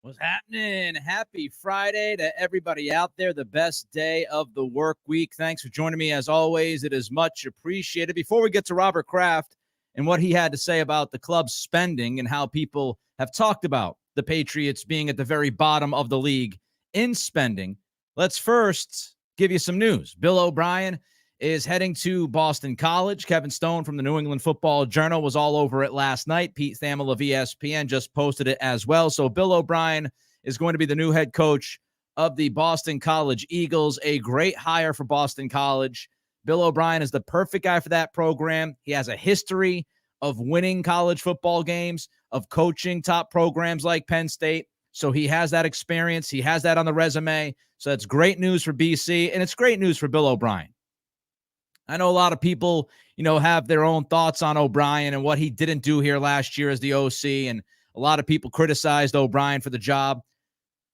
What's happening? Happy Friday to everybody out there. The best day of the work week. Thanks for joining me as always. It is much appreciated. Before we get to Robert Kraft and what he had to say about the club's spending and how people have talked about the Patriots being at the very bottom of the league in spending, let's first give you some news. Bill O'Brien is heading to Boston College. Kevin Stone from the New England Football Journal was all over it last night. Pete Thamel of ESPN just posted it as well. So Bill O'Brien is going to be the new head coach of the Boston College Eagles, a great hire for Boston College. Bill O'Brien is the perfect guy for that program. He has a history of winning college football games, of coaching top programs like Penn State. So he has that experience. He has that on the resume. So that's great news for BC, and it's great news for Bill O'Brien. I know a lot of people, have their own thoughts on O'Brien and what he didn't do here last year as the OC, and a lot of people criticized O'Brien for the job.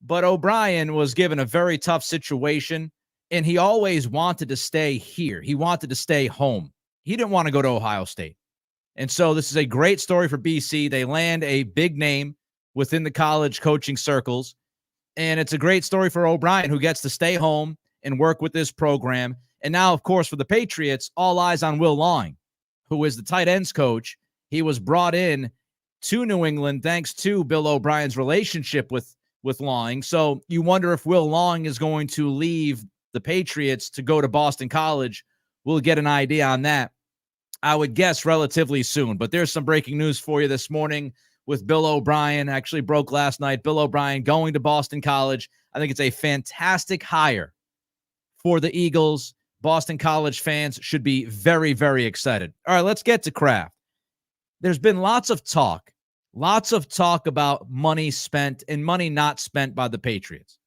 But O'Brien was given a very tough situation, and he always wanted to stay here. He wanted to stay home. He didn't want to go to Ohio State. And so this is a great story for BC. They land a big name within the college coaching circles, and it's a great story for O'Brien, who gets to stay home and work with this program. And now, of course, for the Patriots, all eyes on Will Long, who is the tight ends coach. He was brought in to New England thanks to Bill O'Brien's relationship with Long. So you wonder if Will Long is going to leave the Patriots to go to Boston College. We'll get an idea on that, I would guess, relatively soon. But there's some breaking news for you this morning with Bill O'Brien. Actually broke last night. Bill O'Brien going to Boston College. I think it's a fantastic hire for the Eagles. Boston College fans should be very, very excited. All right, let's get to Kraft. There's been lots of talk about money spent and money not spent by the Patriots.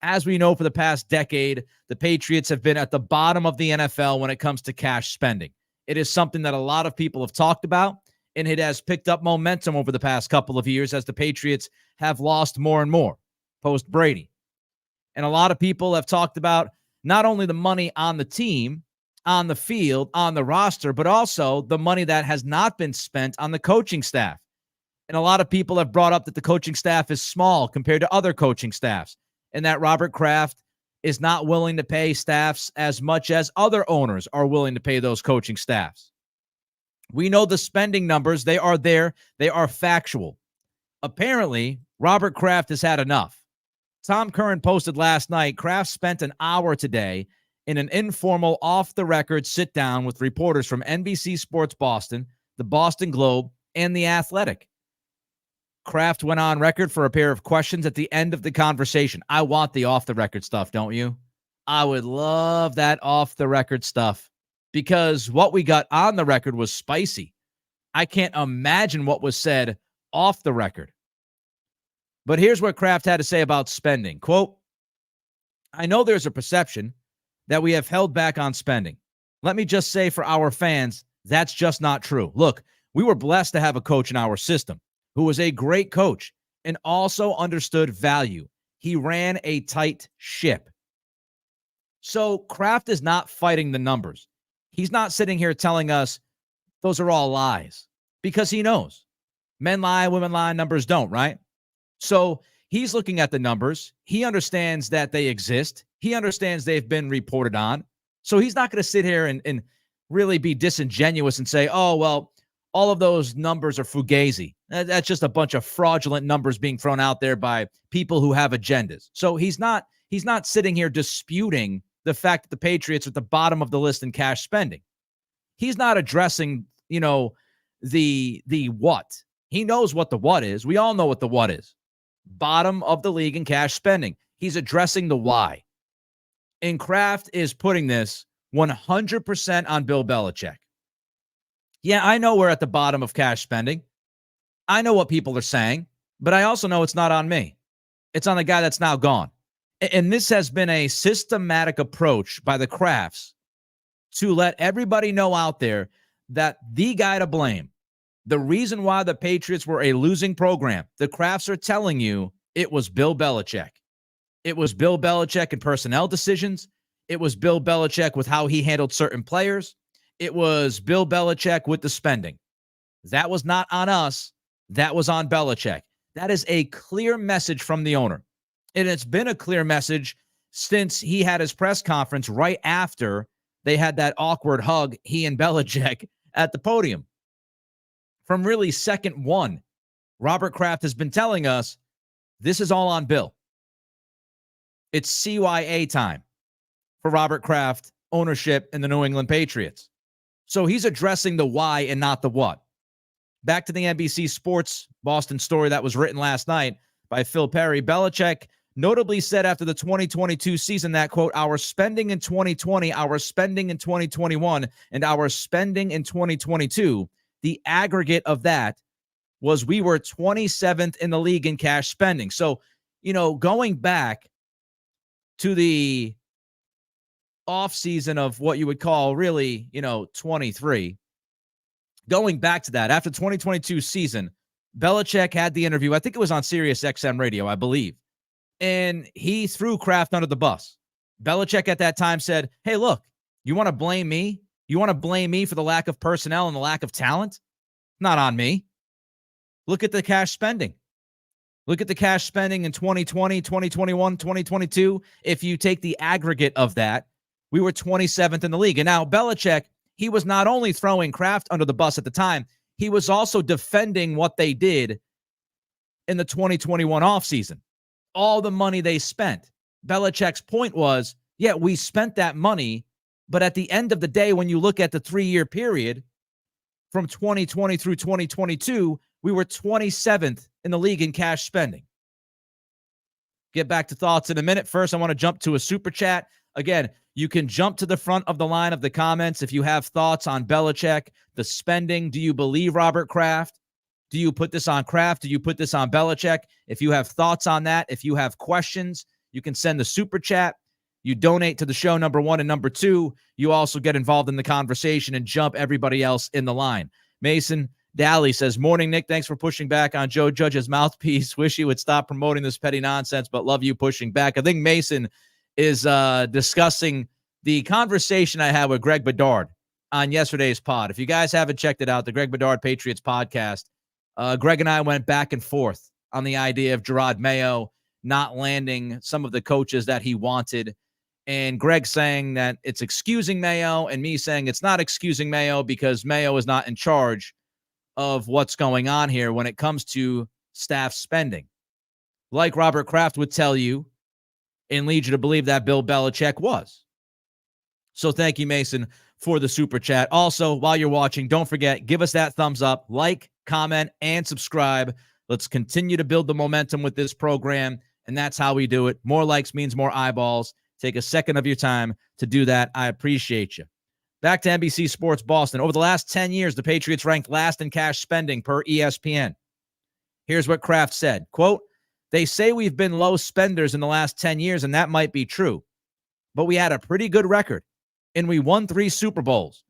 As we know, for the past decade, the Patriots have been at the bottom of the NFL when it comes to cash spending. It is something that a lot of people have talked about, and it has picked up momentum over the past couple of years as the Patriots have lost more and more post-Brady. And a lot of people have talked about not only the money on the team, on the field, on the roster, but also the money that has not been spent on the coaching staff. And a lot of people have brought up that the coaching staff is small compared to other coaching staffs, and that Robert Kraft is not willing to pay staffs as much as other owners are willing to pay those coaching staffs. We know the spending numbers. They are there. They are factual. Apparently, Robert Kraft has had enough. Tom Curran posted last night, Kraft spent an hour today in an informal, off-the-record sit-down with reporters from NBC Sports Boston, the Boston Globe, and The Athletic. Kraft went on record for a pair of questions at the end of the conversation. I want the off-the-record stuff, don't you? I would love that off-the-record stuff, because what we got on the record was spicy. I can't imagine what was said off the record. But here's what Kraft had to say about spending. Quote, I know there's a perception that we have held back on spending. Let me just say for our fans, that's just not true. Look, we were blessed to have a coach in our system who was a great coach and also understood value. He ran a tight ship. So Kraft is not fighting the numbers. He's not sitting here telling us those are all lies, because he knows men lie, women lie, numbers don't, right? So he's looking at the numbers. He understands that they exist. He understands they've been reported on. So he's not going to sit here and really be disingenuous and say, oh, well, all of those numbers are fugazi. That's just a bunch of fraudulent numbers being thrown out there by people who have agendas. So he's not sitting here disputing the fact that the Patriots are at the bottom of the list in cash spending. He's not addressing, the what. He knows what the what is. We all know what the what is. Bottom of the league in cash spending. He's addressing the why. And Kraft is putting this 100% on Bill Belichick. Yeah, I know we're at the bottom of cash spending. I know what people are saying, but I also know it's not on me. It's on the guy that's now gone. And this has been a systematic approach by the Krafts to let everybody know out there that the guy to blame, the reason why the Patriots were a losing program, the Krafts are telling you it was Bill Belichick. It was Bill Belichick in personnel decisions. It was Bill Belichick with how he handled certain players. It was Bill Belichick with the spending. That was not on us. That was on Belichick. That is a clear message from the owner. And it's been a clear message since he had his press conference right after they had that awkward hug, he and Belichick, at the podium. From really second one, Robert Kraft has been telling us this is all on Bill. It's CYA time for Robert Kraft, ownership, and the New England Patriots. So he's addressing the why and not the what. Back to the NBC Sports Boston story that was written last night by Phil Perry. Belichick notably said after the 2022 season that, quote, our spending in 2020, our spending in 2021, and our spending in 2022, the aggregate of that was we were 27th in the league in cash spending. So, going back to the offseason of what you would call really, 23, going back to that, after 2022 season, Belichick had the interview. I think it was on Sirius XM radio, I believe. And he threw Kraft under the bus. Belichick at that time said, hey, look, you want to blame me? You want to blame me for the lack of personnel and the lack of talent? Not on me. Look at the cash spending. Look at the cash spending in 2020, 2021, 2022. If you take the aggregate of that, we were 27th in the league. And now Belichick, he was not only throwing Kraft under the bus at the time, he was also defending what they did in the 2021 offseason. All the money they spent. Belichick's point was, yeah, we spent that money, but at the end of the day, when you look at the 3-year period from 2020 through 2022, we were 27th in the league in cash spending. Get back to thoughts in a minute. First, I want to jump to a super chat. Again, you can jump to the front of the line of the comments if you have thoughts on Belichick, the spending. Do you believe Robert Kraft? Do you put this on Kraft? Do you put this on Belichick? If you have thoughts on that, if you have questions, you can send the super chat. You donate to the show, number one, and number two, you also get involved in the conversation and jump everybody else in the line. Mason Daly says, morning, Nick. Thanks for pushing back on Joe Judge's mouthpiece. Wish he would stop promoting this petty nonsense, but love you pushing back. I think Mason is discussing the conversation I had with Greg Bedard on yesterday's pod. If you guys haven't checked it out, the Greg Bedard Patriots podcast, Greg and I went back and forth on the idea of Jerod Mayo not landing some of the coaches that he wanted. And Greg saying that it's excusing Mayo, and me saying it's not excusing Mayo because Mayo is not in charge of what's going on here when it comes to staff spending. Like Robert Kraft would tell you and lead you to believe that Bill Belichick was. So thank you, Mason, for the super chat. Also, while you're watching, don't forget, give us that thumbs up, like, comment, and subscribe. Let's continue to build the momentum with this program, and that's how we do it. More likes means more eyeballs. Take a second of your time to do that. I appreciate you. Back to NBC Sports Boston. Over the last 10 years, the Patriots ranked last in cash spending per ESPN. Here's what Kraft said, quote, they say we've been low spenders in the last 10 years, and that might be true. But we had a pretty good record, and we won 3 Super Bowls.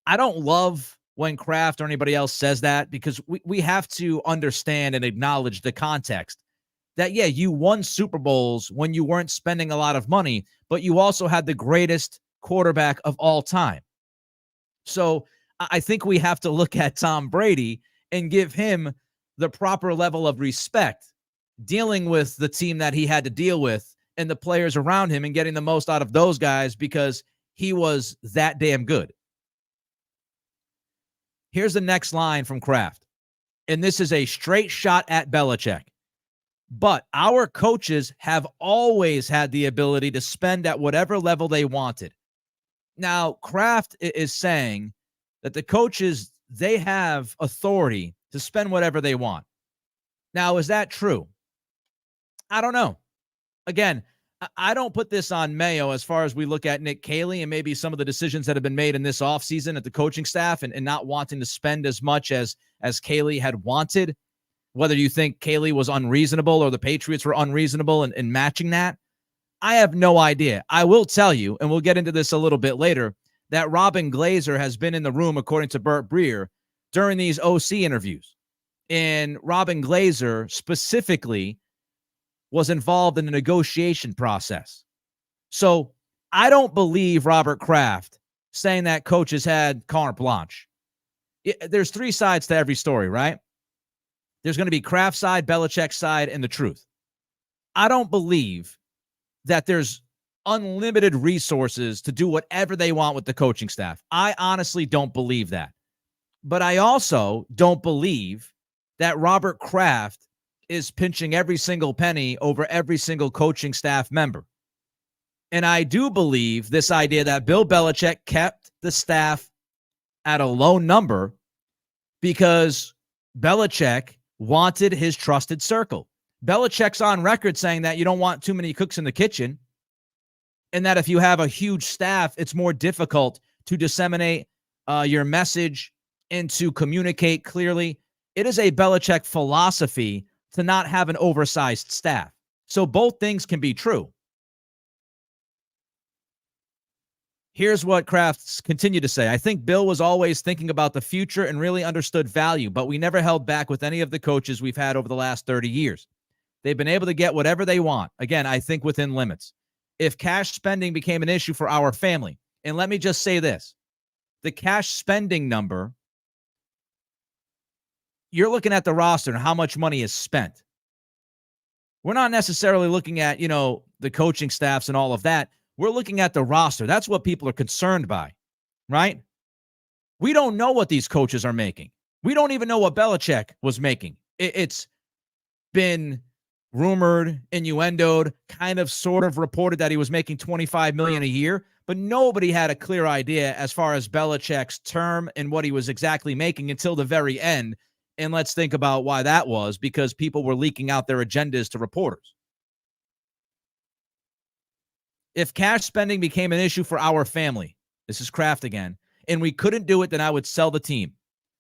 I don't love when Kraft or anybody else says that because we have to understand and acknowledge the context that, yeah, you won Super Bowls when you weren't spending a lot of money, but you also had the greatest quarterback of all time. So I think we have to look at Tom Brady and give him the proper level of respect, dealing with the team that he had to deal with and the players around him and getting the most out of those guys because he was that damn good. Here's the next line from Kraft, and this is a straight shot at Belichick. But our coaches have always had the ability to spend at whatever level they wanted. Now, Kraft is saying that the coaches, they have authority to spend whatever they want. Now, is that true? I don't know. Again, I don't put this on Mayo as far as we look at Nick Caley and maybe some of the decisions that have been made in this offseason at the coaching staff and not wanting to spend as much as Caley had wanted. Whether you think Caley was unreasonable or the Patriots were unreasonable in matching that, I have no idea. I will tell you, and we'll get into this a little bit later, that Robin Glazer has been in the room, according to Burt Breer, during these OC interviews. And Robin Glazer specifically was involved in the negotiation process. So I don't believe Robert Kraft saying that coaches had carte blanche. There's 3 sides to every story, right? There's going to be Kraft side, Belichick side, and the truth. I don't believe that there's unlimited resources to do whatever they want with the coaching staff. I honestly don't believe that. But I also don't believe that Robert Kraft is pinching every single penny over every single coaching staff member. And I do believe this idea that Bill Belichick kept the staff at a low number because Belichick wanted his trusted circle. Belichick's on record saying that you don't want too many cooks in the kitchen, and that if you have a huge staff, it's more difficult to disseminate your message and to communicate clearly. It is a Belichick philosophy to not have an oversized staff. So both things can be true. Here's what Kraft continued to say. I think Bill was always thinking about the future and really understood value, but we never held back with any of the coaches we've had over the last 30 years. They've been able to get whatever they want. Again, I think within limits. If cash spending became an issue for our family, and let me just say this, the cash spending number, you're looking at the roster and how much money is spent. We're not necessarily looking at, the coaching staffs and all of that. We're looking at the roster. That's what people are concerned by, right? We don't know what these coaches are making. We don't even know what Belichick was making. It's been rumored, innuendoed, kind of sort of reported that he was making $25 million a year, but nobody had a clear idea as far as Belichick's term and what he was exactly making until the very end. And let's think about why that was, because people were leaking out their agendas to reporters. If cash spending became an issue for our family, this is Kraft again, and we couldn't do it, then I would sell the team.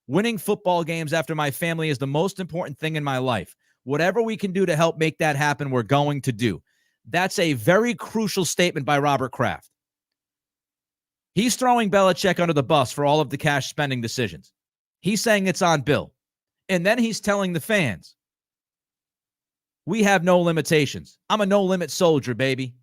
Winning football games after my family is the most important thing in my life. Whatever we can do to help make that happen, we're going to do. That's a very crucial statement by Robert Kraft. He's throwing Belichick under the bus for all of the cash spending decisions. He's saying it's on Bill. And then he's telling the fans, we have no limitations. I'm a no-limit soldier, baby.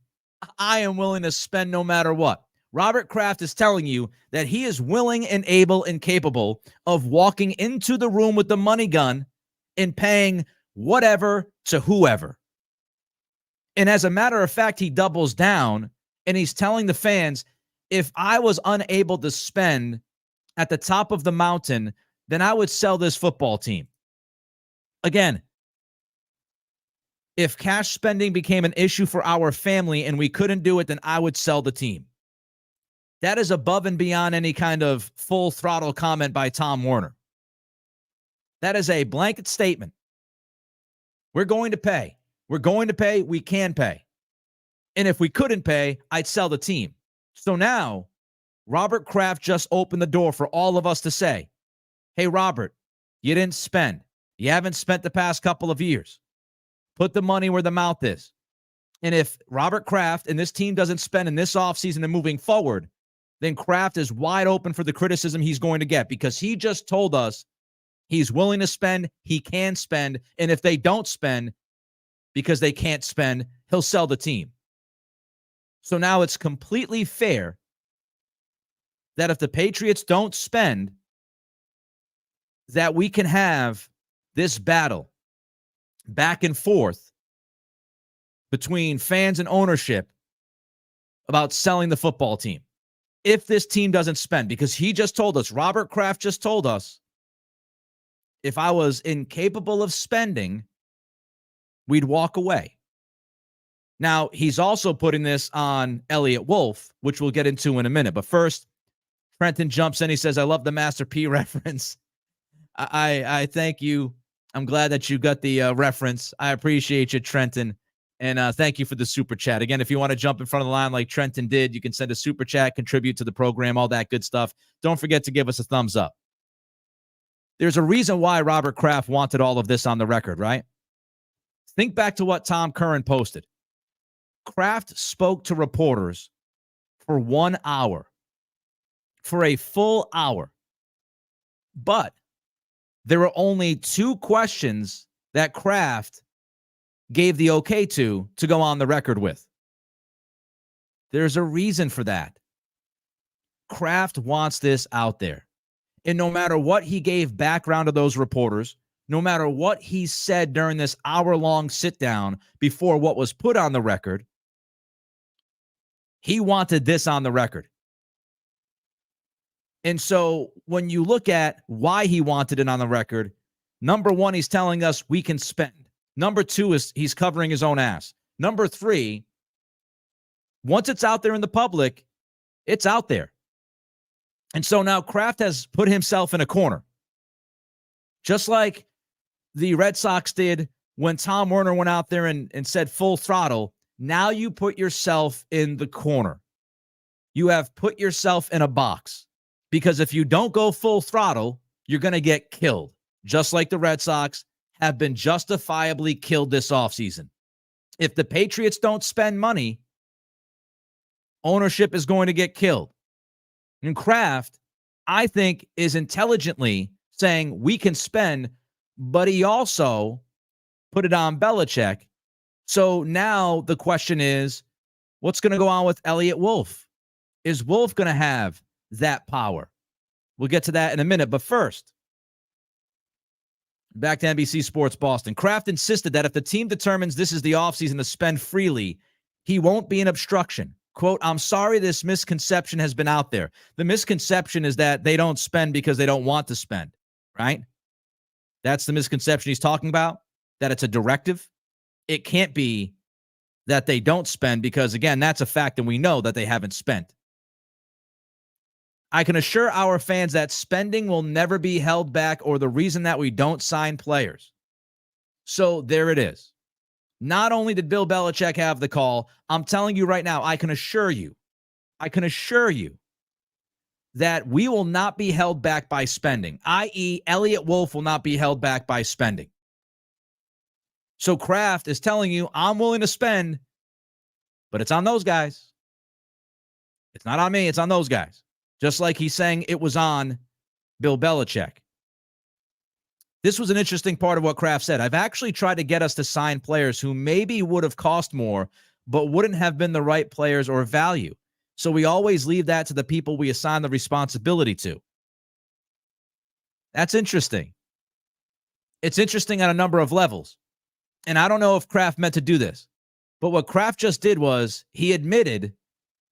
I am willing to spend no matter what. Robert Kraft is telling you that he is willing and able and capable of walking into the room with the money gun and paying whatever to whoever. And as a matter of fact, he doubles down and he's telling the fans, if I was unable to spend at the top of the mountain, then I would sell this football team. Again, if cash spending became an issue for our family and we couldn't do it, then I would sell the team. That is above and beyond any kind of full throttle comment by Tom Werner. That is a blanket statement. We're going to pay. We're going to pay. We can pay. And if we couldn't pay, I'd sell the team. So now, Robert Kraft just opened the door for all of us to say, hey, Robert, you didn't spend. You haven't spent the past couple of years. Put the money where the mouth is. And if Robert Kraft and this team doesn't spend in this offseason and moving forward, then Kraft is wide open for the criticism he's going to get, because he just told us he's willing to spend, he can spend, and if they don't spend because they can't spend, he'll sell the team. So now it's completely fair that if the Patriots don't spend, that we can have this battle back and forth between fans and ownership about selling the football team. If this team doesn't spend, because he just told us, Robert Kraft just told us, if I was incapable of spending, we'd walk away. Now, he's also putting this on Elliott Wolf, which we'll get into in a minute. But first, Trenton jumps in. He says, I love the Master P reference. I thank you. I'm glad that you got the reference. I appreciate you, Trenton. And thank you for the super chat. Again, if you want to jump in front of the line like Trenton did, you can send a super chat, contribute to the program, all that good stuff. Don't forget to give us a thumbs up. There's a reason why Robert Kraft wanted all of this on the record, right? Think back to what Tom Curran posted. Kraft spoke to reporters for 1 hour, for a full hour. But there were only 2 questions that Kraft gave the okay to go on the record with. There's a reason for that. Kraft wants this out there. And no matter what he gave background to those reporters, no matter what he said during this hour-long sit-down before what was put on the record, he wanted this on the record. And so when you look at why he wanted it on the record, number one, he's telling us we can spend. Number two is he's covering his own ass. Number three, once it's out there in the public, it's out there. And so now Kraft has put himself in a corner. Just like the Red Sox did when Tom Werner went out there and said full throttle, now you put yourself in the corner. You have put yourself in a box. Because if you don't go full throttle, you're going to get killed. Just like the Red Sox have been justifiably killed this offseason. If the Patriots don't spend money, ownership is going to get killed. And Kraft, I think, is intelligently saying we can spend, but he also put it on Belichick. So now the question is, what's going to go on with Elliott Wolf? Is Wolf going to have that power? We'll get to that in a minute. But first, back to NBC Sports Boston. Kraft insisted that if the team determines this is the offseason to spend freely, he won't be an obstruction. Quote, I'm sorry this misconception has been out there. The misconception is that they don't spend because they don't want to spend, right? That's the misconception he's talking about, that it's a directive. It can't be that they don't spend because, again, that's a fact and we know that they haven't spent. I can assure our fans that spending will never be held back or the reason that we don't sign players. So there it is. Not only did Bill Belichick have the call, I'm telling you right now, I can assure you that we will not be held back by spending, i.e. Elliott Wolf will not be held back by spending. So Kraft is telling you, I'm willing to spend, but it's on those guys. It's not on me, it's on those guys. Just like he's saying it was on Bill Belichick. This was an interesting part of what Kraft said. I've actually tried to get us to sign players who maybe would have cost more, but wouldn't have been the right players or value. So we always leave that to the people we assign the responsibility to. That's interesting. It's interesting on a number of levels. And I don't know if Kraft meant to do this, but what Kraft just did was he admitted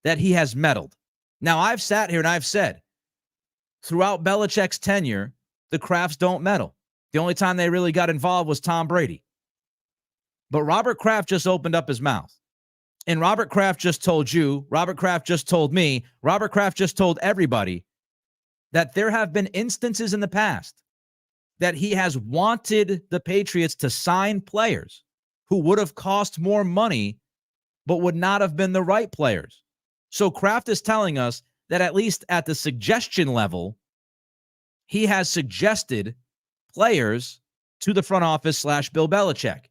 that he has meddled. Now, I've sat here and I've said, throughout Belichick's tenure, the Krafts don't meddle. The only time they really got involved was Tom Brady. But Robert Kraft just opened up his mouth. And Robert Kraft just told you, Robert Kraft just told me, Robert Kraft just told everybody that there have been instances in the past that he has wanted the Patriots to sign players who would have cost more money but would not have been the right players. So Kraft is telling us that at least at the suggestion level, he has suggested players to the front office / Bill Belichick.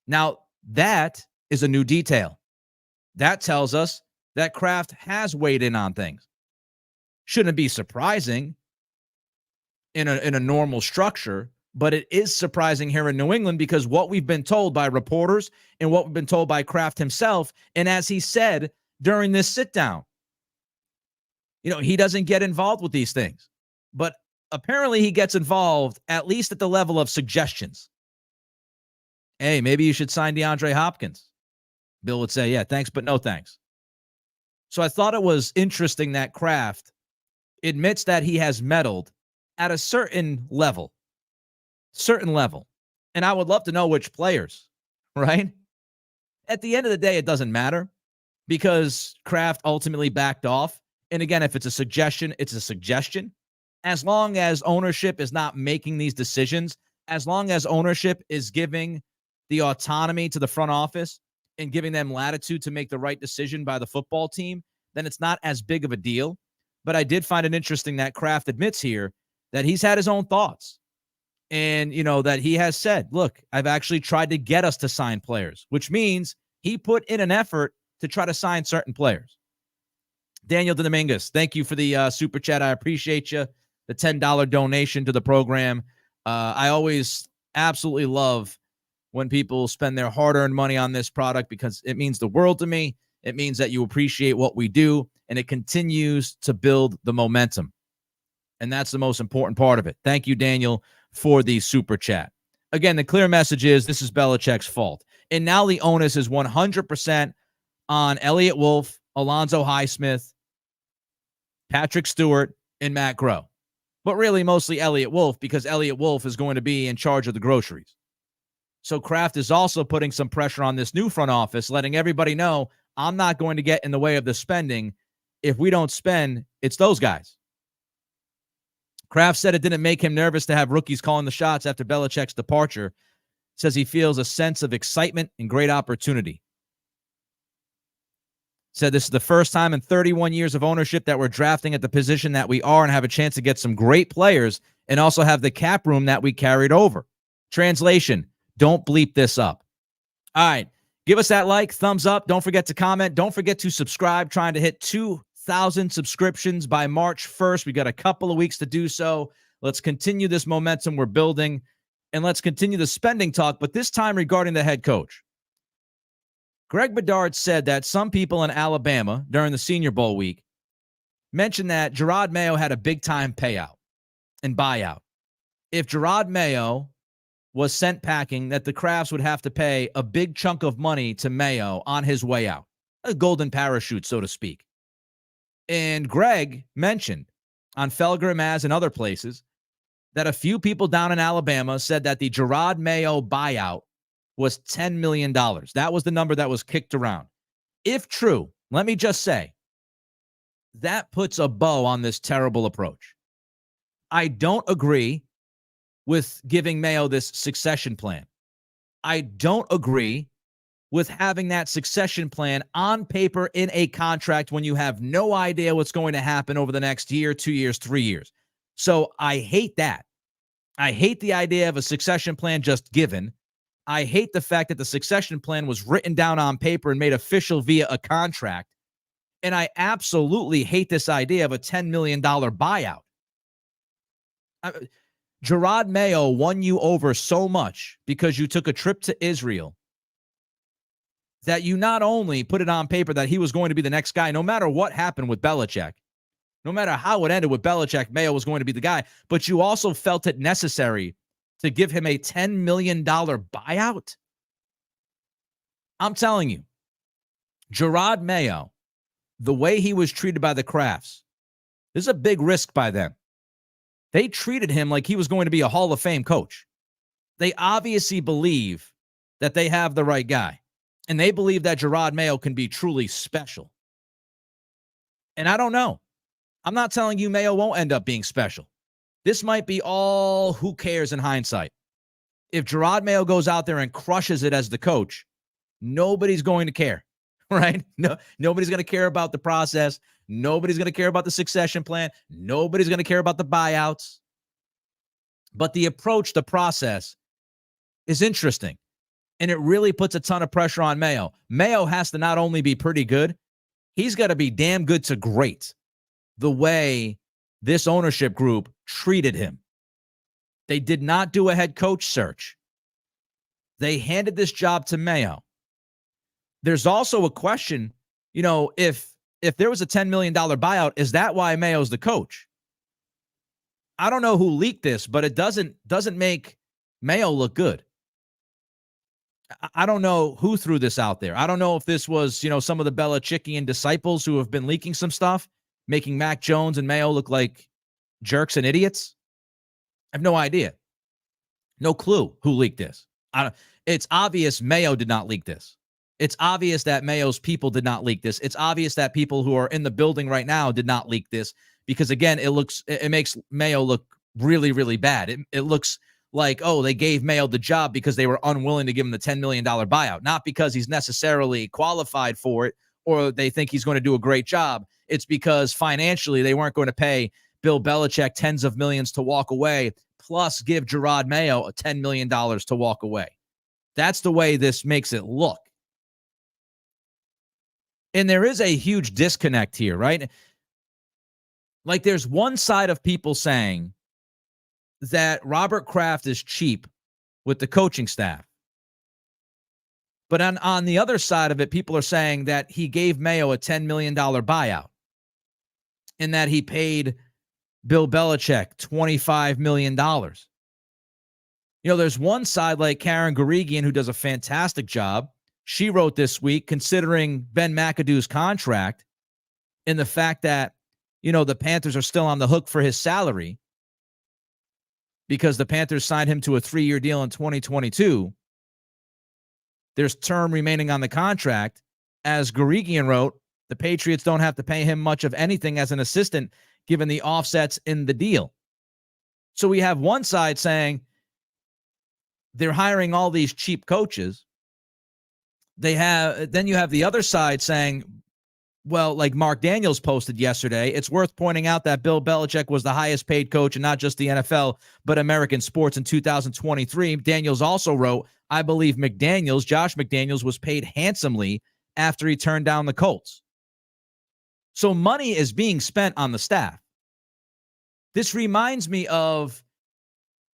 Now, that is a new detail. That tells us that Kraft has weighed in on things. Shouldn't be surprising in a normal structure, but it is surprising here in New England because what we've been told by reporters and what we've been told by Kraft himself, and as he said during this sit down, he doesn't get involved with these things, but apparently he gets involved at least at the level of suggestions. Hey, maybe you should sign DeAndre Hopkins. Bill would say, yeah, thanks, but no thanks. So I thought it was interesting that Kraft admits that he has meddled at a certain level. And I would love to know which players, right? At the end of the day, it doesn't matter because Kraft ultimately backed off. And again, if it's a suggestion, it's a suggestion. As long as ownership is not making these decisions, as long as ownership is giving the autonomy to the front office and giving them latitude to make the right decision by the football team, then it's not as big of a deal. But I did find it interesting that Kraft admits here that he's had his own thoughts. And, that he has said, look, I've actually tried to get us to sign players, which means he put in an effort to try to sign certain players. Daniel Dominguez, thank you for the super chat. I appreciate you. The $10 donation to the program. I always absolutely love when people spend their hard-earned money on this product because it means the world to me. It means that you appreciate what we do, and it continues to build the momentum. And that's the most important part of it. Thank you, Daniel, for the super chat. Again, the clear message is this is Belichick's fault. And now the onus is 100% on Elliott Wolf, Alonzo Highsmith, Patrick Stewart, and Matt Groh. But really mostly Elliott Wolf, because Elliott Wolf is going to be in charge of the groceries. So Kraft is also putting some pressure on this new front office, letting everybody know I'm not going to get in the way of the spending. If we don't spend, it's those guys. Kraft said it didn't make him nervous to have rookies calling the shots after Belichick's departure. Says he feels a sense of excitement and great opportunity. Said this is the first time in 31 years of ownership that we're drafting at the position that we are and have a chance to get some great players and also have the cap room that we carried over. Translation, don't bleep this up. All right, give us that like, thumbs up. Don't forget to comment. Don't forget to subscribe. Trying to hit 2,000 subscriptions by March 1st. We got a couple of weeks to do so. Let's continue this momentum we're building, and let's continue the spending talk, but this time regarding the head coach. Greg Bedard said that some people in Alabama during the Senior Bowl week mentioned that Jerod Mayo had a big-time payout and buyout. If Jerod Mayo was sent packing, that the Krafts would have to pay a big chunk of money to Mayo on his way out, a golden parachute, so to speak. And Greg mentioned on Felger and Maz and other places that a few people down in Alabama said that the Jerod Mayo buyout was $10 million. That was the number that was kicked around. If true, let me just say, that puts a bow on this terrible approach. I don't agree with giving Mayo this succession plan. I don't agree with having that succession plan on paper in a contract when you have no idea what's going to happen over the next year, 2 years, 3 years. So I hate that. I hate the idea of a succession plan just given. I hate the fact that the succession plan was written down on paper and made official via a contract. And I absolutely hate this idea of a $10 million buyout. Jerod Mayo won you over so much because you took a trip to Israel that you not only put it on paper that he was going to be the next guy, no matter what happened with Belichick, no matter how it ended with Belichick, Mayo was going to be the guy, but you also felt it necessary to give him a $10 million buyout? I'm telling you, Jerod Mayo, the way he was treated by the Krafts, this is a big risk by them. They treated him like he was going to be a Hall of Fame coach. They obviously believe that they have the right guy, and they believe that Jerod Mayo can be truly special. And I don't know. I'm not telling you Mayo won't end up being special. This might be all who cares in hindsight. If Jerod Mayo goes out there and crushes it as the coach, nobody's going to care, right? No, nobody's going to care about the process. Nobody's going to care about the succession plan. Nobody's going to care about the buyouts. But the approach, the process is interesting, and it really puts a ton of pressure on Mayo. Mayo has to not only be pretty good, he's got to be damn good to great the way this ownership group treated him. They did not do a head coach search. They handed this job to Mayo. There's also a question, if there was a $10 million buyout, is that why Mayo's the coach? I don't know who leaked this, but it doesn't make Mayo look good. I don't know who threw this out there. I don't know if this was, some of the Belichickian disciples who have been leaking some stuff, making Mac Jones and Mayo look like jerks and idiots. I have no idea. No clue who leaked this. It's obvious Mayo did not leak this. It's obvious that Mayo's people did not leak this. It's obvious that people who are in the building right now did not leak this because, again, it makes Mayo look really, really bad. It looks like, they gave Mayo the job because they were unwilling to give him the $10 million buyout, not because he's necessarily qualified for it or they think he's going to do a great job. It's because financially they weren't going to pay Bill Belichick tens of millions to walk away, plus give Jerod Mayo a $10 million to walk away. That's the way this makes it look. And there is a huge disconnect here, right? Like there's one side of people saying that Robert Kraft is cheap with the coaching staff. But on the other side of it, people are saying that he gave Mayo a $10 million buyout and that he paid Bill Belichick $25 million. There's one side like Karen Guregian who does a fantastic job. She wrote this week, considering Ben McAdoo's contract and the fact that, the Panthers are still on the hook for his salary because the Panthers signed him to a 3-year deal in 2022. There's term remaining on the contract. As Guregian wrote, the Patriots don't have to pay him much of anything as an assistant given the offsets in the deal. So we have one side saying they're hiring all these cheap coaches. Then you have the other side saying, well, like Mark Daniels posted yesterday, it's worth pointing out that Bill Belichick was the highest paid coach in not just the NFL, but American sports in 2023. Daniels also wrote, I believe Josh McDaniels was paid handsomely after he turned down the Colts. So money is being spent on the staff. This reminds me of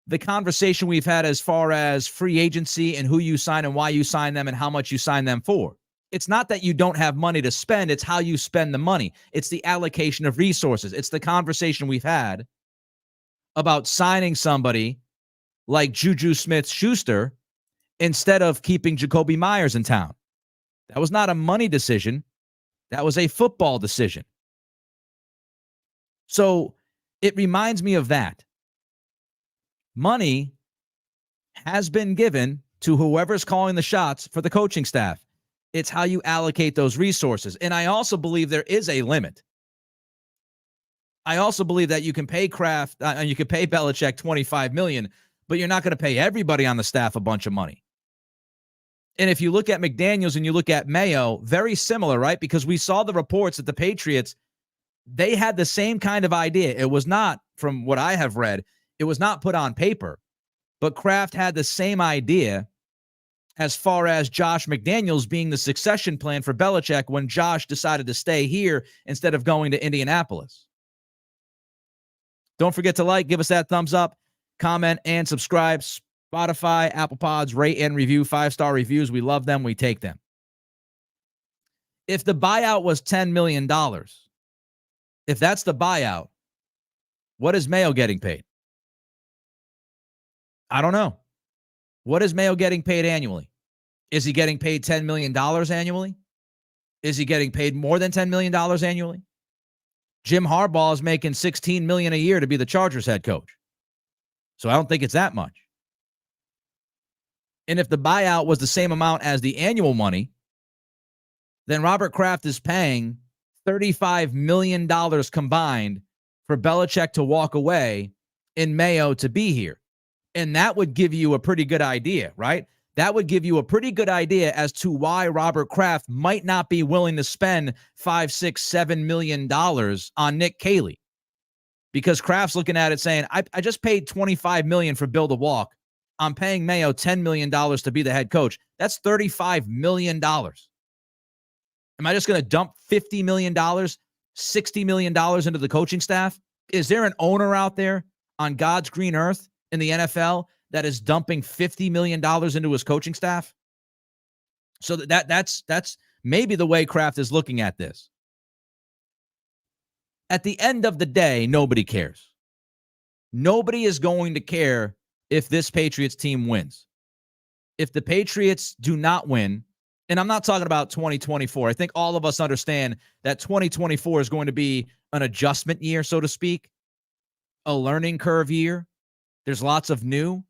the conversation we've had as far as free agency and who you sign and why you sign them and how much you sign them for. It's not that you don't have money to spend. It's how you spend the money. It's the allocation of resources. It's the conversation we've had about signing somebody like Juju Smith-Schuster instead of keeping Jacoby Myers in town. That was not a money decision. That was a football decision. So it reminds me of that. Money has been given to whoever's calling the shots for the coaching staff. It's how you allocate those resources. And I also believe there is a limit. I also believe that you can pay Kraft, you can pay Belichick $25 million, but you're not going to pay everybody on the staff a bunch of money. And if you look at McDaniels and you look at Mayo, very similar, right? Because we saw the reports that the Patriots, they had the same kind of idea. It was not, from what I have read, it was not put on paper, but Kraft had the same idea as far as Josh McDaniels being the succession plan for Belichick when Josh decided to stay here instead of going to Indianapolis. Don't forget to give us that thumbs up, comment, and subscribe. Spotify, Apple Pods, rate and review, 5-star reviews. We love them. We take them. If the buyout was $10 million, if that's the buyout, what is Mayo getting paid? I don't know. What is Mayo getting paid annually? Is he getting paid $10 million annually? Is he getting paid more than $10 million annually? Jim Harbaugh is making $16 million a year to be the Chargers head coach. So I don't think it's that much. And if the buyout was the same amount as the annual money, then Robert Kraft is paying $35 million combined for Belichick to walk away and Mayo to be here. And that would give you a pretty good idea, right? That would give you a pretty good idea as to why Robert Kraft might not be willing to spend $5, $6, $7 million on Nick Caley. Because Kraft's looking at it saying, I just paid $25 million for Bill to walk. I'm paying Mayo $10 million to be the head coach. That's $35 million. Am I just going to dump $50 million, $60 million into the coaching staff? Is there an owner out there on God's green earth in the NFL that is dumping $50 million into his coaching staff? So that's maybe the way Kraft is looking at this. At the end of the day, nobody cares. Nobody is going to care if this Patriots team wins. If the Patriots do not win, and I'm not talking about 2024. I think all of us understand that 2024 is going to be an adjustment year, so to speak, a learning curve year. There's lots of new.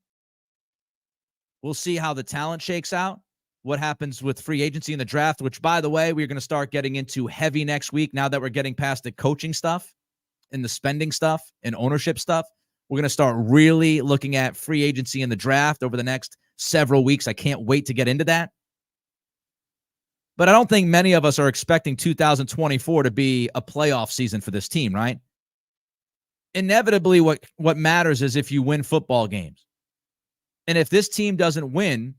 We'll see how the talent shakes out, what happens with free agency in the draft, which, by the way, we're going to start getting into heavy next week now that we're getting past the coaching stuff and the spending stuff and ownership stuff. We're going to start really looking at free agency in the draft over the next several weeks. I can't wait to get into that. But I don't think many of us are expecting 2024 to be a playoff season for this team, right? Inevitably, what matters is if you win football games. And if this team doesn't win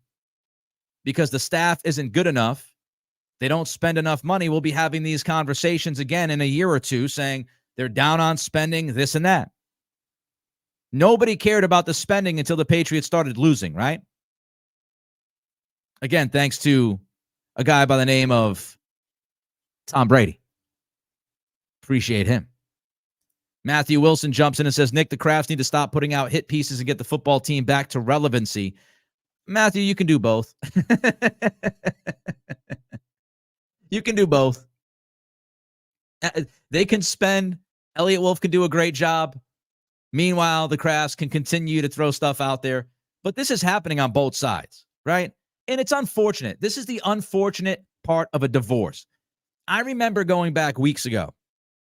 because the staff isn't good enough, they don't spend enough money, we'll be having these conversations again in a year or two saying they're down on spending, this and that. Nobody cared about the spending until the Patriots started losing, right? Again, thanks to a guy by the name of Tom Brady. Appreciate him. Matthew Wilson jumps in and says, Nick, the Crafts need to stop putting out hit pieces and get the football team back to relevancy. Matthew, you can do both. You can do both. They can spend. Elliot Wolf can do a great job. Meanwhile, the Crafts can continue to throw stuff out there. But this is happening on both sides, right? And it's unfortunate. This is the unfortunate part of a divorce. I remember going back weeks ago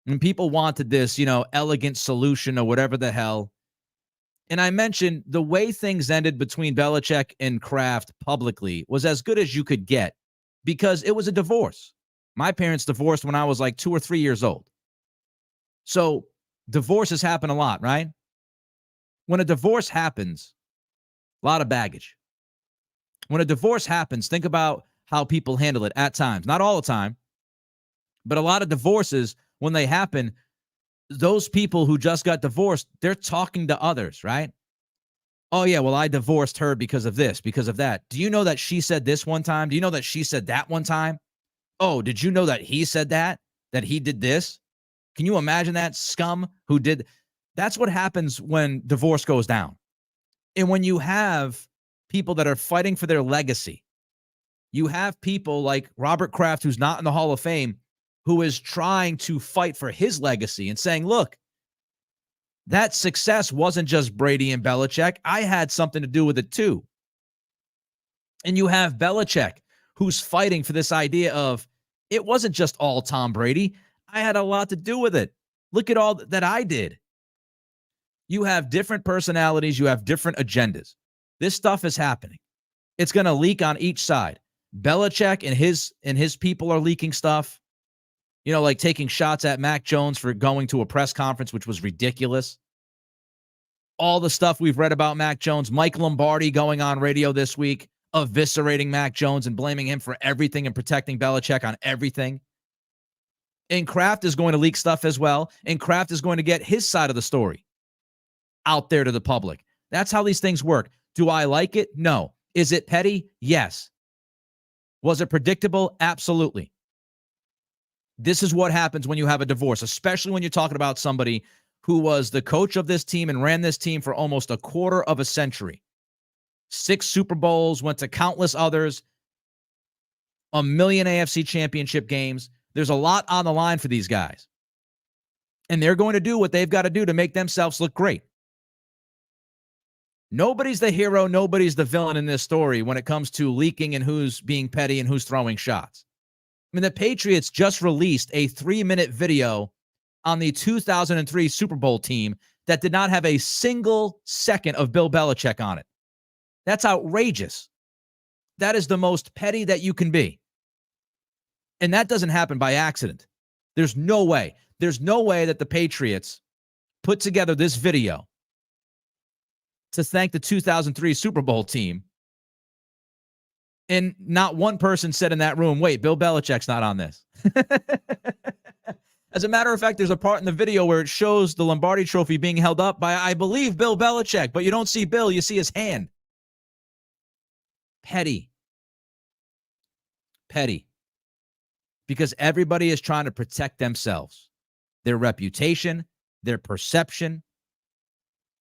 when people wanted this, elegant solution or whatever the hell. And I mentioned the way things ended between Belichick and Kraft publicly was as good as you could get because it was a divorce. My parents divorced when I was like 2 or 3 years old. So divorces happen a lot, right? When a divorce happens, a lot of baggage. When a divorce happens, think about how people handle it at times. Not all the time, but a lot of divorces, when they happen, those people who just got divorced, they're talking to others, right? Oh, yeah, well, I divorced her because of this, because of that. Do you know that she said this one time? Do you know that she said that one time? Oh, did you know that he said that he did this? Can you imagine that scum who did? That's what happens when divorce goes down. And when you have people that are fighting for their legacy, you have people like Robert Kraft, who's not in the Hall of Fame, who is trying to fight for his legacy and saying, look, that success wasn't just Brady and Belichick. I had something to do with it too. And you have Belichick, who's fighting for this idea of it wasn't just all Tom Brady. I had a lot to do with it. Look at all that I did. You have different personalities. You have different agendas. This stuff is happening. It's going to leak on each side. Belichick and his people are leaking stuff. Like taking shots at Mac Jones for going to a press conference, which was ridiculous. All the stuff we've read about Mac Jones, Mike Lombardi going on radio this week, eviscerating Mac Jones and blaming him for everything and protecting Belichick on everything. And Kraft is going to leak stuff as well. And Kraft is going to get his side of the story out there to the public. That's how these things work. Do I like it? No. Is it petty? Yes. Was it predictable? Absolutely. This is what happens when you have a divorce, especially when you're talking about somebody who was the coach of this team and ran this team for almost a quarter of a century. 6 Super Bowls, went to countless others, a million AFC championship games. There's a lot on the line for these guys. And they're going to do what they've got to do to make themselves look great. Nobody's the hero. Nobody's the villain in this story when it comes to leaking and who's being petty and who's throwing shots. I mean, the Patriots just released a 3-minute video on the 2003 Super Bowl team that did not have a single second of Bill Belichick on it. That's outrageous. That is the most petty that you can be. And that doesn't happen by accident. There's no way. There's no way that the Patriots put together this video to thank the 2003 Super Bowl team. And not one person said in that room, wait, Bill Belichick's not on this. As a matter of fact, there's a part in the video where it shows the Lombardi Trophy being held up by, I believe, Bill Belichick, but you don't see Bill, you see his hand. Petty. Petty. Because everybody is trying to protect themselves, their reputation, their perception,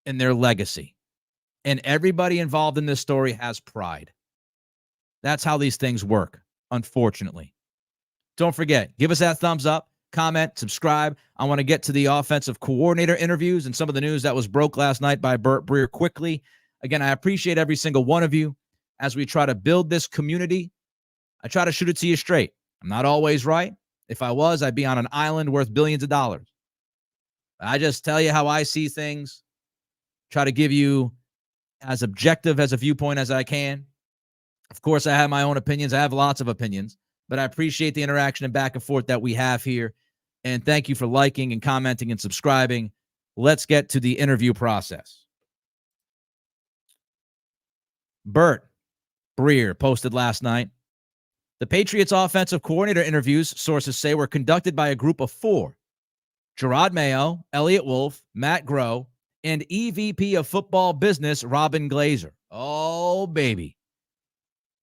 and their legacy. And everybody involved in this story has pride. That's how these things work, unfortunately. Don't forget, give us that thumbs up, comment, subscribe. I want to get to the offensive coordinator interviews and some of the news that was broke last night by Burt Breer quickly. Again, I appreciate every single one of you as we try to build this community. I try to shoot it to you straight. I'm not always right. If I was, I'd be on an island worth billions of dollars. I just tell you how I see things, try to give you as objective as a viewpoint as I can. Of course, I have my own opinions. I have lots of opinions, but I appreciate the interaction and back and forth that we have here. And thank you for liking and commenting and subscribing. Let's get to the interview process. Burt Breer posted last night. The Patriots offensive coordinator interviews, sources say, were conducted by a group of 4. Jerod Mayo, Elliot Wolf, Matt Groh, and EVP of football business, Robin Glazer. Oh, baby.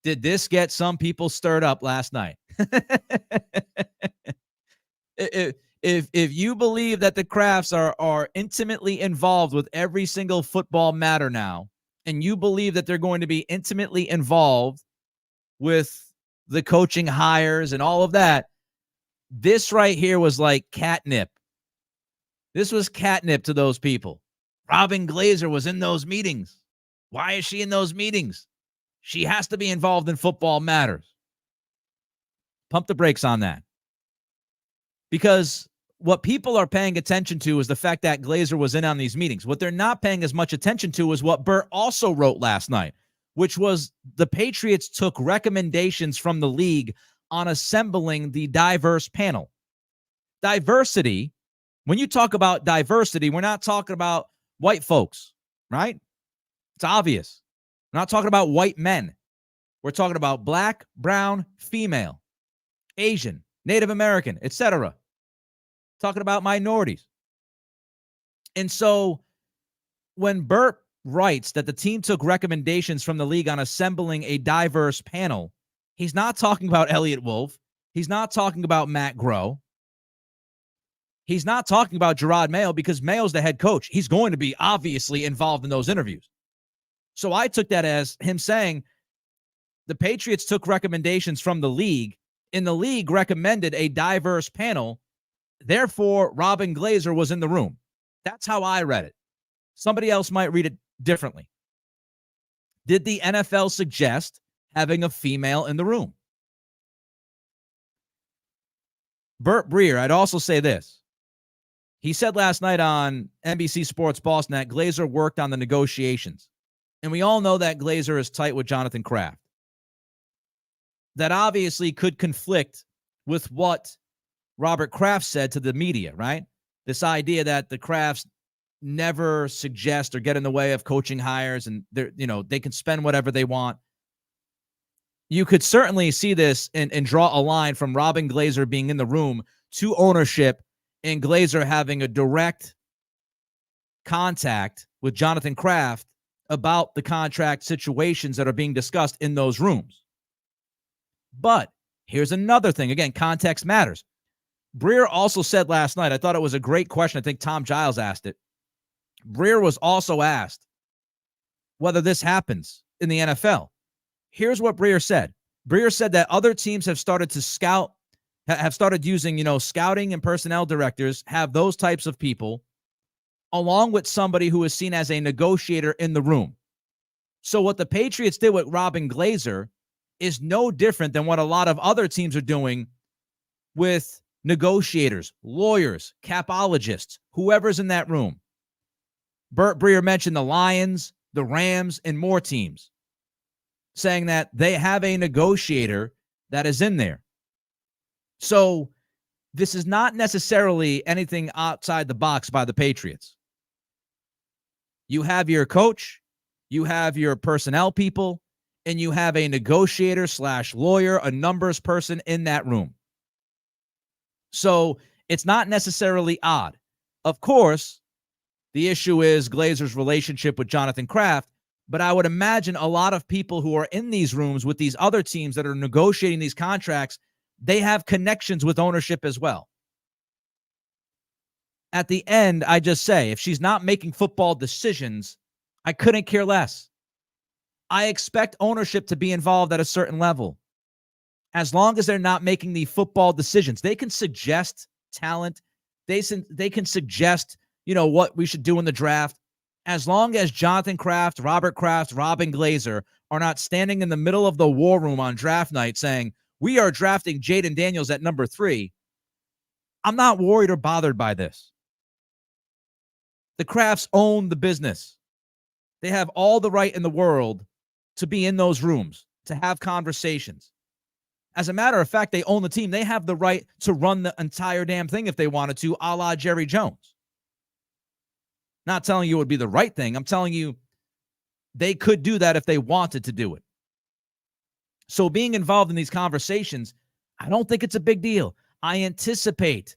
Did this get some people stirred up last night? If you believe that the Krafts are intimately involved with every single football matter now, and you believe that they're going to be intimately involved with the coaching hires and all of that, this right here was like catnip. This was catnip to those people. Robin Glazer was in those meetings. Why is she in those meetings? She has to be involved in football matters. Pump the brakes on that. Because what people are paying attention to is the fact that Glazer was in on these meetings. What they're not paying as much attention to is what Burt also wrote last night, which was the Patriots took recommendations from the league on assembling the diverse panel. Diversity, when you talk about diversity, we're not talking about white folks, right? It's obvious. We're not talking about white men. We're talking about black, brown, female, Asian, Native American, etc. Talking about minorities. And so when Burt writes that the team took recommendations from the league on assembling a diverse panel, he's not talking about Elliott Wolf. He's not talking about Matt Groh. He's not talking about Jerod Mayo because Mayo's the head coach. He's going to be obviously involved in those interviews. So I took that as him saying the Patriots took recommendations from the league, and the league recommended a diverse panel. Therefore, Robin Glazer was in the room. That's how I read it. Somebody else might read it differently. Did the NFL suggest having a female in the room? Burt Breer, I'd also say this. He said last night on NBC Sports Boston that Glazer worked on the negotiations. And we all know that Glazer is tight with Jonathan Kraft. That obviously could conflict with what Robert Kraft said to the media, right? This idea that the Krafts never suggest or get in the way of coaching hires and they can spend whatever they want. You could certainly see this and draw a line from Robin Glazer being in the room to ownership and Glazer having a direct contact with Jonathan Kraft about the contract situations that are being discussed in those rooms. But here's another thing. Again, context matters. Breer also said last night, I thought it was a great question. I think Tom Giles asked it. Breer was also asked whether this happens in the NFL. Here's what Breer said. Breer said that other teams have started to scout, have started using, scouting and personnel directors, have those types of people, along with somebody who is seen as a negotiator in the room. So what the Patriots did with Robin Glazer is no different than what a lot of other teams are doing with negotiators, lawyers, capologists, whoever's in that room. Burt Breer mentioned the Lions, the Rams, and more teams, saying that they have a negotiator that is in there. So this is not necessarily anything outside the box by the Patriots. You have your coach, you have your personnel people, and you have a negotiator / lawyer, a numbers person in that room. So it's not necessarily odd. Of course, the issue is Glazer's relationship with Jonathan Kraft, but I would imagine a lot of people who are in these rooms with these other teams that are negotiating these contracts, they have connections with ownership as well. At the end, I just say, if she's not making football decisions, I couldn't care less. I expect ownership to be involved at a certain level. As long as they're not making the football decisions, they can suggest talent. They can suggest, what we should do in the draft. As long as Jonathan Kraft, Robert Kraft, Robin Glazer are not standing in the middle of the war room on draft night saying, we are drafting Jaden Daniels at number 3, I'm not worried or bothered by this. The Krafts own the business. They have all the right in the world to be in those rooms, to have conversations. As a matter of fact, they own the team. They have the right to run the entire damn thing if they wanted to, a la Jerry Jones. Not telling you it would be the right thing. I'm telling you they could do that if they wanted to do it. So being involved in these conversations, I don't think it's a big deal. I anticipate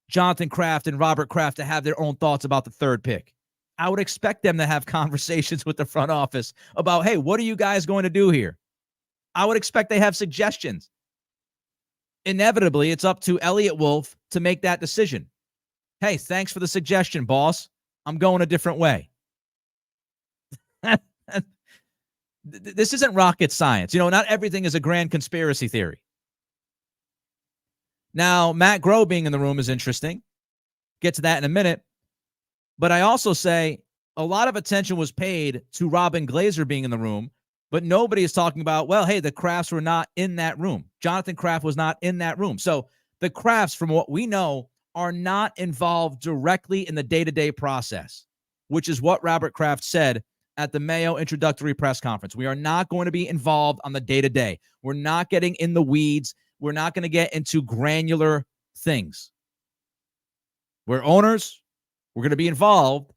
Jonathan Kraft and Robert Kraft to have their own thoughts about the 3rd pick. I would expect them to have conversations with the front office about, hey, what are you guys going to do here? I would expect they have suggestions. Inevitably, it's up to Elliott Wolf to make that decision. Hey, thanks for the suggestion, boss. I'm going a different way. This isn't rocket science. Not everything is a grand conspiracy theory. Now, Matt Groh being in the room is interesting. Get to that in a minute. But I also say a lot of attention was paid to Robin Glazer being in the room, but nobody is talking about, well, hey, the Krafts were not in that room. Jonathan Kraft was not in that room. So the Krafts, from what we know, are not involved directly in the day-to-day process, which is what Robert Kraft said at the Mayo introductory press conference. We are not going to be involved on the day-to-day. We're not getting in the weeds. We're not going to get into granular things. We're owners. We're going to be involved,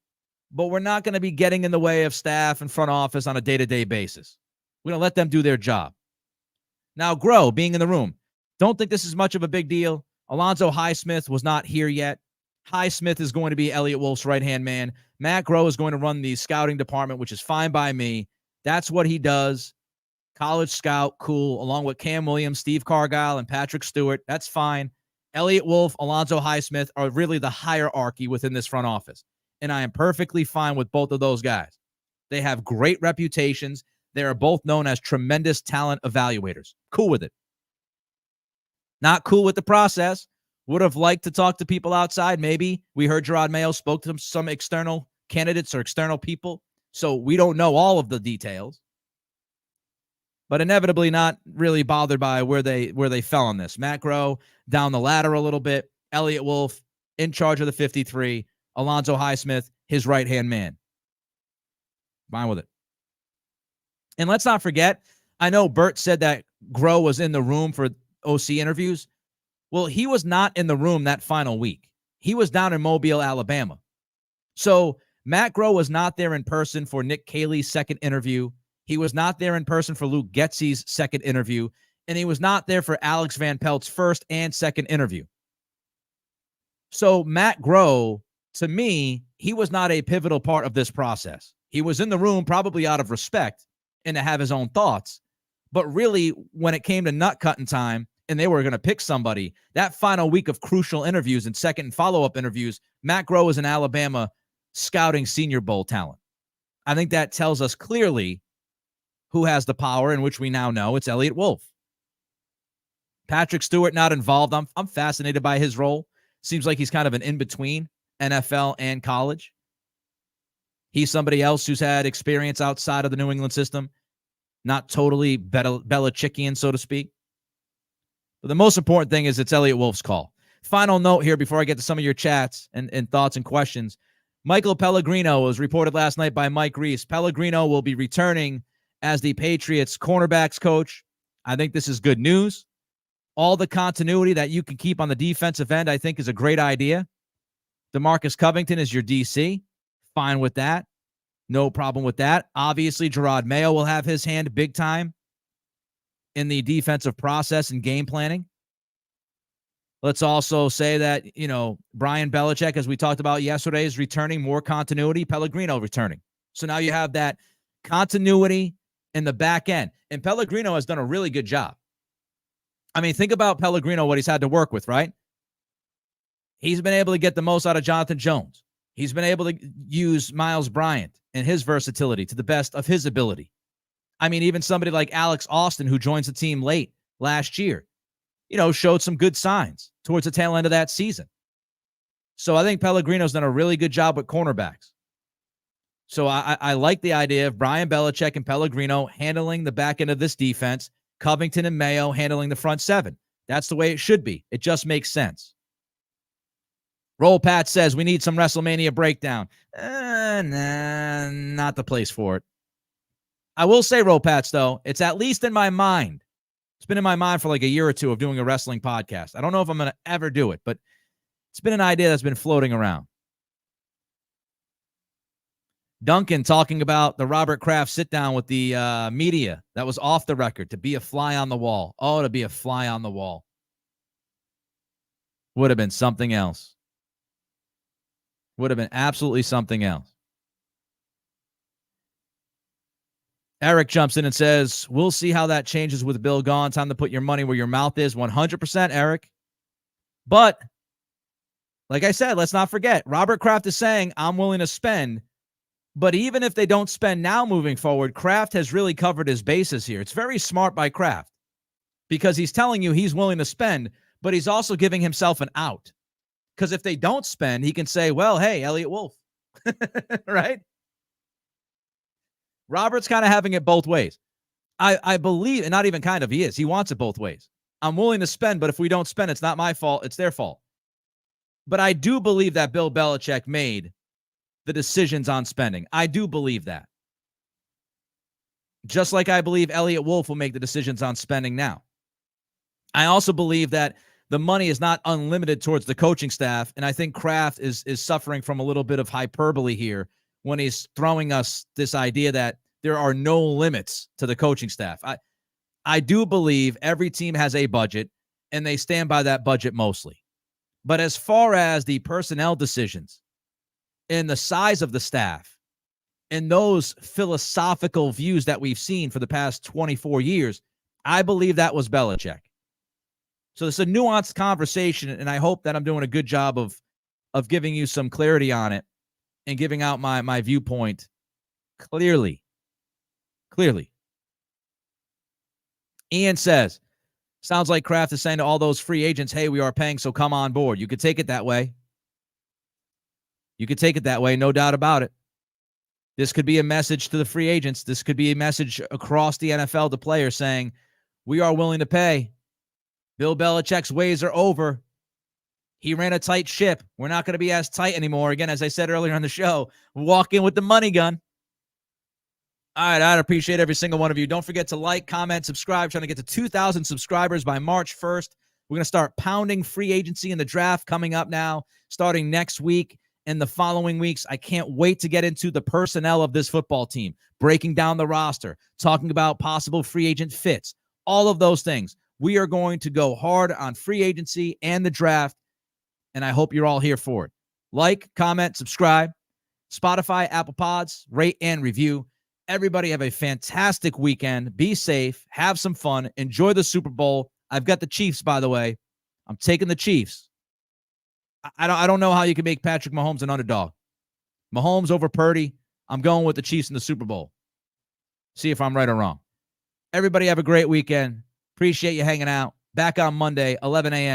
but we're not going to be getting in the way of staff and front office on a day-to-day basis. We're going to let them do their job. Now, Groh being in the room, don't think this is much of a big deal. Alonzo Highsmith was not here yet. Highsmith is going to be Elliott Wolf's right-hand man. Matt Groh is going to run the scouting department, which is fine by me. That's what he does. College scout, cool, along with Cam Williams, Steve Cargile, and Patrick Stewart. That's fine. Elliott Wolf, Alonzo Highsmith are really the hierarchy within this front office. And I am perfectly fine with both of those guys. They have great reputations. They are both known as tremendous talent evaluators. Cool with it. Not cool with the process. Would have liked to talk to people outside. Maybe we heard Jerod Mayo spoke to some external candidates or external people. So we don't know all of the details. But inevitably not really bothered by where they fell on this. Matt Groh down the ladder a little bit. Elliott Wolf in charge of the 53. Alonzo Highsmith, his right-hand man. Fine with it. And let's not forget, I know Bert said that Groh was in the room for OC interviews. Well, he was not in the room that final week. He was down in Mobile, Alabama. So Matt Groh was not there in person for Nick Caley's second interview. He was not there in person for Luke Getzey's second interview. And he was not there for Alex Van Pelt's first and second interview. So Matt Groh, to me, he was not a pivotal part of this process. He was in the room probably out of respect and to have his own thoughts. But really, when it came to nut cutting time and they were going to pick somebody, that final week of crucial interviews and second and follow-up interviews, Matt Groh is in Alabama scouting Senior Bowl talent. I think that tells us clearly who has the power, in which we now know it's Elliott Wolf. Patrick Stewart not involved. I'm fascinated by his role. Seems like he's kind of an in-between NFL and college. He's somebody else who's had experience outside of the New England system, not totally Belichickian, so to speak. But the most important thing is it's Elliott Wolf's call. Final note here before I get to some of your chats and thoughts and questions. Michael Pellegrino was reported last night by Mike Reese. Pellegrino will be returning as the Patriots cornerbacks coach. I think this is good news. All the continuity that you can keep on the defensive end, I think, is a great idea. DeMarcus Covington is your DC. Fine with that. No problem with that. Obviously, Jerod Mayo will have his hand big time in the defensive process and game planning. Let's also say that, Brian Belichick, as we talked about yesterday, is returning, more continuity. Pellegrino returning. So now you have that continuity in the back end. And Pellegrino has done a really good job. I mean, think about Pellegrino, what he's had to work with, right? He's been able to get the most out of Jonathan Jones. He's been able to use Miles Bryant and his versatility to the best of his ability. I mean, even somebody like Alex Austin, who joins the team late last year, showed some good signs towards the tail end of that season. So I think Pellegrino's done a really good job with cornerbacks. So I like the idea of Brian Belichick and Pellegrino handling the back end of this defense, Covington and Mayo handling the front seven. That's the way it should be. It just makes sense. Roll Pat says we need some WrestleMania breakdown. Nah, not the place for it. I will say, Roll Pats, though, it's at least in my mind. It's been in my mind for like a year or two of doing a wrestling podcast. I don't know if I'm going to ever do it, but it's been an idea that's been floating around. Duncan talking about the Robert Kraft sit-down with the media that was off the record, to be a fly on the wall. Oh, to be a fly on the wall. Would have been something else. Would have been absolutely something else. Eric jumps in and says, we'll see how that changes with Bill gone. Time to put your money where your mouth is. 100%, Eric. But Like I said, let's not forget, Robert Kraft is saying, I'm willing to spend. But even if they don't spend now moving forward, Kraft has really covered his bases here. It's very smart by Kraft because he's telling you he's willing to spend, but he's also giving himself an out. Because if they don't spend, he can say, well, hey, Elliott Wolf, right? Robert's kind of having it both ways. I believe, and not even kind of, he is. He wants it both ways. I'm willing to spend, but if we don't spend, it's not my fault. It's their fault. But I do believe that Bill Belichick made the decisions on spending. I do believe that. Just like I believe Elliott Wolf will make the decisions on spending now. I also believe that the money is not unlimited towards the coaching staff, and I think Kraft is suffering from a little bit of hyperbole here when he's throwing us this idea that there are no limits to the coaching staff. I do believe every team has a budget, and they stand by that budget mostly. But as far as the personnel decisions and the size of the staff and those philosophical views that we've seen for the past 24 years, I believe that was Belichick. So it's a nuanced conversation, and I hope that I'm doing a good job of giving you some clarity on it and giving out my viewpoint clearly. Ian says, sounds like Kraft is saying to all those free agents, hey, we are paying, so come on board. You could take it that way. No doubt about it. This could be a message to the free agents. This could be a message across the NFL to players saying, we are willing to pay. Bill Belichick's ways are over. He ran a tight ship. We're not going to be as tight anymore. Again, as I said earlier on the show, walk in with the money gun. All right, I'd appreciate every single one of you. Don't forget to like, comment, subscribe. Trying to get to 2,000 subscribers by March 1st. We're going to start pounding free agency in the draft coming up now, starting next week and the following weeks. I can't wait to get into the personnel of this football team, breaking down the roster, talking about possible free agent fits, all of those things. We are going to go hard on free agency and the draft, and I hope you're all here for it. Like, comment, subscribe, Spotify, Apple Pods, rate and review. Everybody have a fantastic weekend. Be safe. Have some fun. Enjoy the Super Bowl. I've got the Chiefs, by the way. I'm taking the Chiefs. I don't know how you can make Patrick Mahomes an underdog. Mahomes over Purdy. I'm going with the Chiefs in the Super Bowl. See if I'm right or wrong. Everybody have a great weekend. Appreciate you hanging out. Back on Monday, 11 a.m.